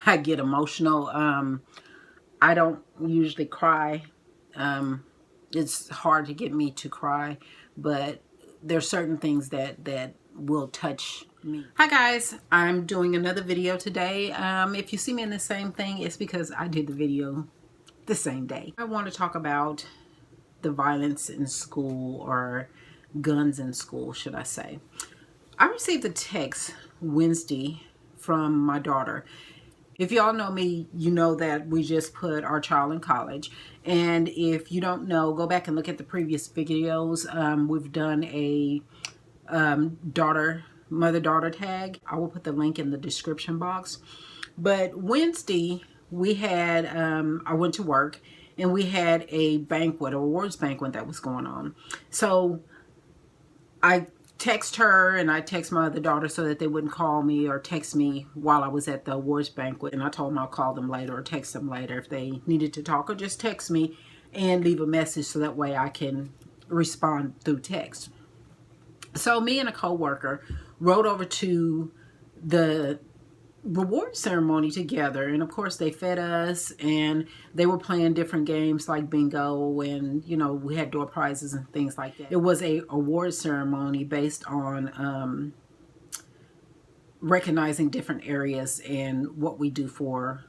I get emotional. I don't usually cry. It's hard to get me to cry, but there's certain things that will touch me. Hi guys, I'm doing another video today. If you see me in the same thing, it's because I did the video the same day. I want to talk about the violence in school, or guns in school, should I say. I received a text Wednesday from my daughter. If y'all know me, you know that we just put our child in college. And if you don't know, go back and look at the previous videos. We've done a mother-daughter tag. I will put the link in the description box. But Wednesday, we had, I went to work and we had a banquet, an awards banquet that was going on. So I text her and I text my other daughter so that they wouldn't call me or text me while I was at the awards banquet. And I told them I'll call them later or text them later if they needed to talk, or just text me and leave a message so that way I can respond through text. So me and a co-worker rode over to the reward ceremony together, and of course they fed us and they were playing different games like bingo, and you know, we had door prizes and things like that. It was a award ceremony based on recognizing different areas and what we do for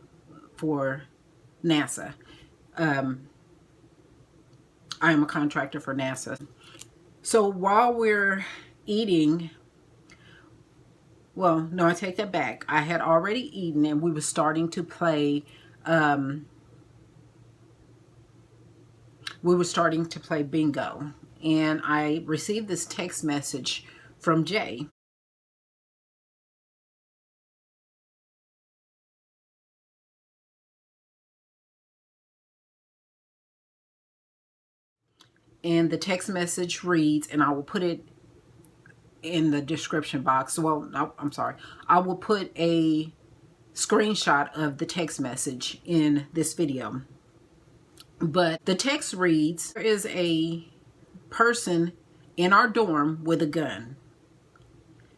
NASA. I am a contractor for NASA. So while we're eating, well, no, I take that back. I had already eaten and we were starting to play, bingo. And I received this text message from Jay. And the text message reads, and I will put it in the description box. Well, no, I'm sorry. I will put a screenshot of the text message in this video. But the text reads, there is a person in our dorm with a gun.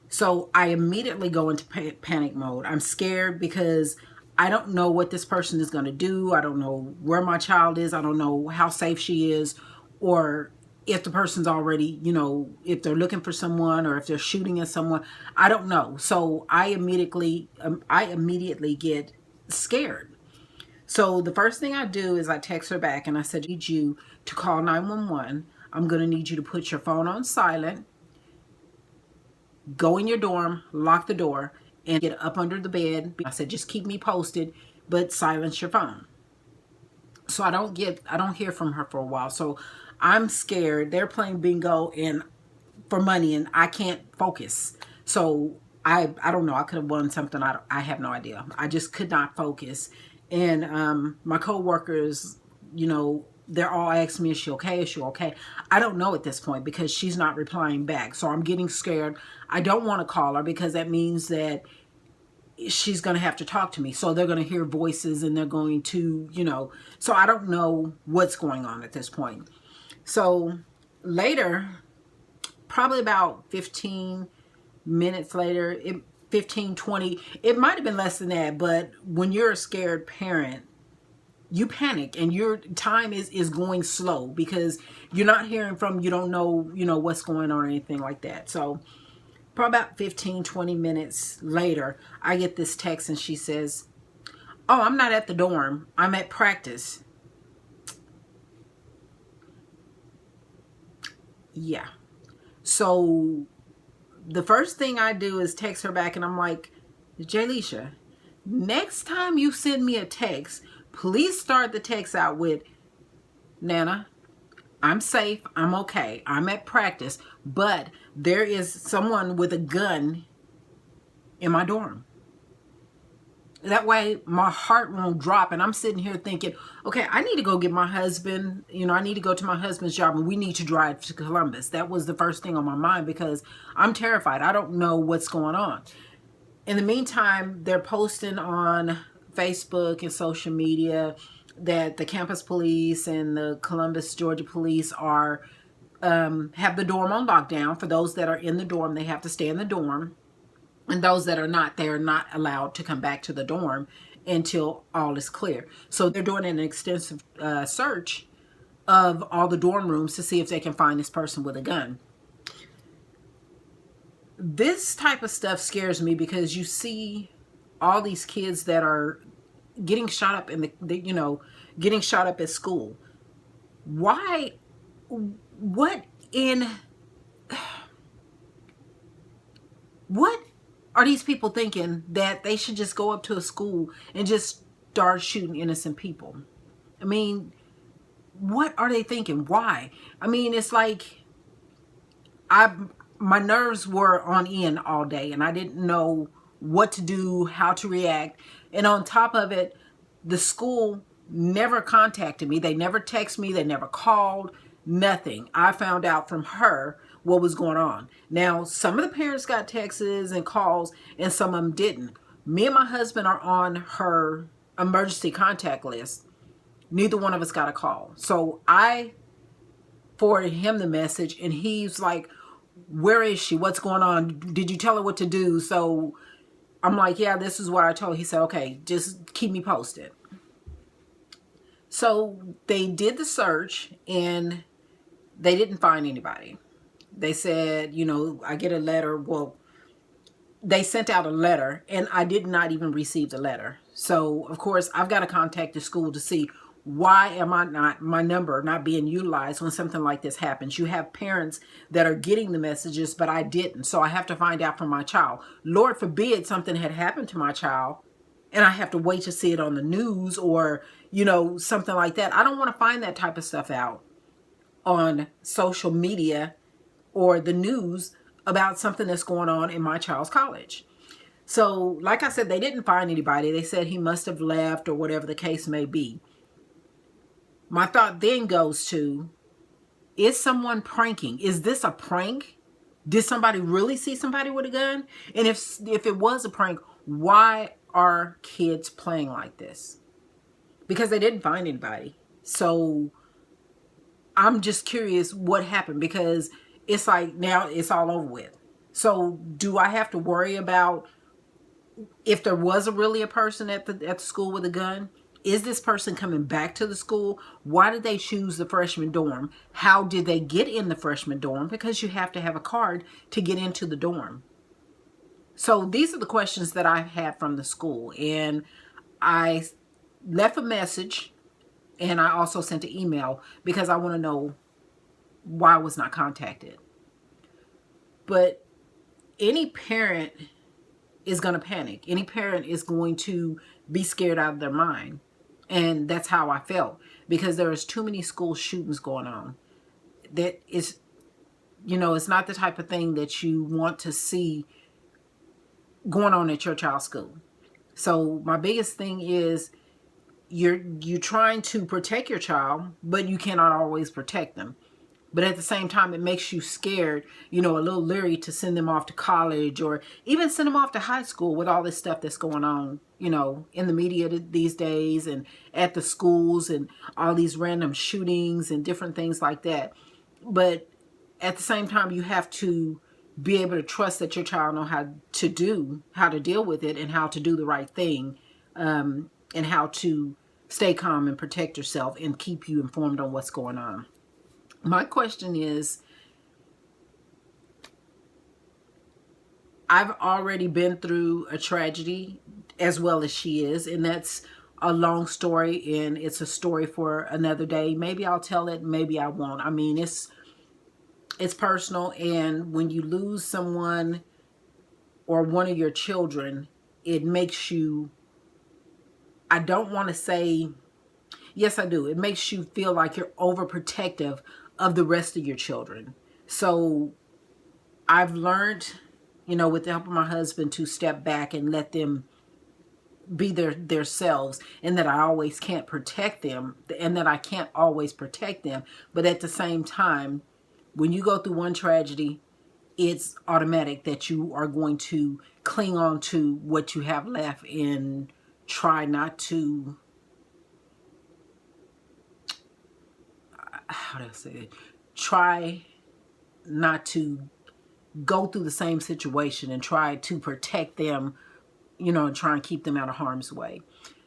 So I immediately go into panic mode. I'm scared because I don't know what this person is going to do. I don't know where my child is. I don't know how safe she is, or if the person's already, you know, if they're looking for someone or if they're shooting at someone. I don't know. So I immediately get scared. So the first thing I do is I text her back and I said, I need you to call 911. I'm going to need you to put your phone on silent, go in your dorm, lock the door, and get up under the bed. I said, just keep me posted, but silence your phone. So I don't hear from her for a while. So I'm scared. They're playing bingo and for money and I can't focus. So I don't know. I could have won something. I have no idea. I just could not focus. And my co-workers, you know, they're all asking me, is she okay? Is she okay? I don't know at this point because she's not replying back. So I'm getting scared. I don't want to call her because that means that she's going to have to talk to me. So they're going to hear voices and they're going to, you know, so I don't know what's going on at this point. So later, probably about 15 minutes later, 15, 20, it might have been less than that. But when you're a scared parent, you panic and your time is going slow because you're not hearing from, you don't know, you know, what's going on or anything like that. So probably about 15, 20 minutes later, I get this text and she says, oh, I'm not at the dorm. I'm at practice. Yeah. So the first thing I do is text her back and I'm like, Jaylisha, next time you send me a text, please start the text out with, Nana, I'm safe, I'm okay, I'm at practice, but there is someone with a gun in my dorm. That way my heart won't drop and I'm sitting here thinking, okay, I need to go get my husband, you know, I need to go to my husband's job and we need to drive to Columbus. That was the first thing on my mind because I'm terrified. I don't know what's going on. In the meantime, they're posting on Facebook and social media that the campus police and the Columbus, Georgia police are have the dorm on lockdown. For those that are in the dorm, they have to stay in the dorm. And those that are not, they are not allowed to come back to the dorm. until all is clear. So they're doing an extensive search of all the dorm rooms to see if they can find this person with a gun. This type of stuff scares me because you see all these kids that are getting shot up in getting shot up at school. Why? What in what are these people thinking that they should just go up to a school and just start shooting innocent people? I mean, what are they thinking? Why? I mean, it's like I my nerves were on end all day and I didn't know what to do, how to react. And on top of it, the school never contacted me. They never texted me. They never called. Nothing. I found out from her what was going on. Now, some of the parents got texts and calls and some of them didn't. Me and my husband are on her emergency contact list. Neither one of us got a call. So I forwarded him the message and he's like, where is she? What's going on? Did you tell her what to do? So I'm like, yeah, this is what I told. He said, okay, just keep me posted. So they did the search and they didn't find anybody. They said, I get a letter. Well, they sent out a letter and I did not even receive the letter. So of course I've got to contact the school to see why am I not, my number not being utilized when something like this happens. You have parents that are getting the messages, but I didn't. So I have to find out from my child. Lord forbid something had happened to my child and I have to wait to see it on the news or, something like that. I don't want to find that type of stuff out on social media or the news about something that's going on in my child's college. So, like I said, they didn't find anybody. They said he must have left or whatever the case may be. My thought then goes to, is someone pranking? Is this a prank? Did somebody really see somebody with a gun? And if it was a prank, why are kids playing like this? Because they didn't find anybody. So I'm just curious what happened because it's like now it's all over with. So do I have to worry about if there was really a person at the school with a gun? Is this person coming back to the school? Why did they choose the freshman dorm? How did they get in the freshman dorm? Because you have to have a card to get into the dorm. So these are the questions that I've had from the school. And I left a message and I also sent an email because I want to know why I was not contacted. But any parent is going to panic. Any parent is going to be scared out of their mind. And that's how I felt because there is too many school shootings going on. That is, it's not the type of thing that you want to see going on at your child's school. So my biggest thing is you're trying to protect your child, but you cannot always protect them. But at the same time, it makes you scared, a little leery to send them off to college or even send them off to high school with all this stuff that's going on, in the media these days and at the schools and all these random shootings and different things like that. But at the same time, you have to be able to trust that your child know how to deal with it and how to do the right thing, and how to stay calm and protect yourself and keep you informed on what's going on. My question is, I've already been through a tragedy as well as she is, and that's a long story and it's a story for another day. Maybe I'll tell it, maybe I won't. I mean, it's personal, and when you lose someone or one of your children, it makes you, I don't want to say, yes, I do. It makes you feel like you're overprotective of the rest of your children. So I've learned, with the help of my husband, to step back and let them be their selves, and that I always can't protect them, and that I can't always protect them. But at the same time, when you go through one tragedy, it's automatic that you are going to cling on to what you have left and try not to, how do I say it? Try not to go through the same situation and try to protect them you know, try and keep them out of harm's way.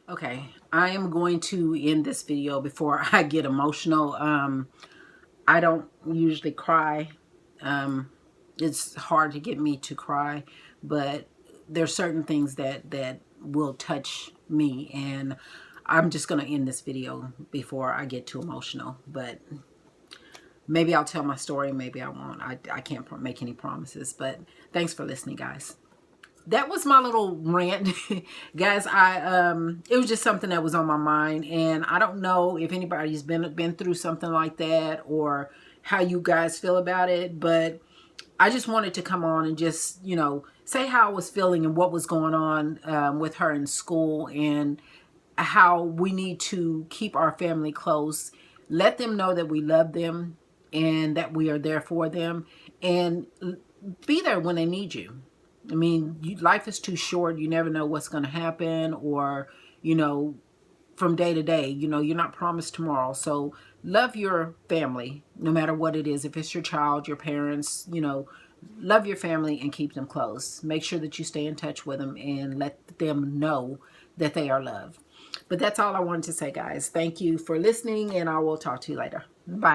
Okay, I am going to end this video before I get emotional. I don't usually cry. It's hard to get me to cry, but there's certain things that will touch me, and I'm just going to end this video before I get too emotional. But maybe I'll tell my story, maybe I won't. I can't make any promises, but thanks for listening, guys. That was my little rant. Guys, it was just something that was on my mind, and I don't know if anybody's been through something like that or how you guys feel about it, but I just wanted to come on and just, you know, say how I was feeling and what was going on with her in school, and how we need to keep our family close, let them know that we love them and that we are there for them, and be there when they need you. I mean, life is too short. You never know what's going to happen, or, you know, from day to day, you know, you're not promised tomorrow. So love your family, no matter what it is. If it's your child, your parents, you know, love your family and keep them close. Make sure that you stay in touch with them and let them know that they are loved. But that's all I wanted to say, guys. Thank you for listening, and I will talk to you later. Bye.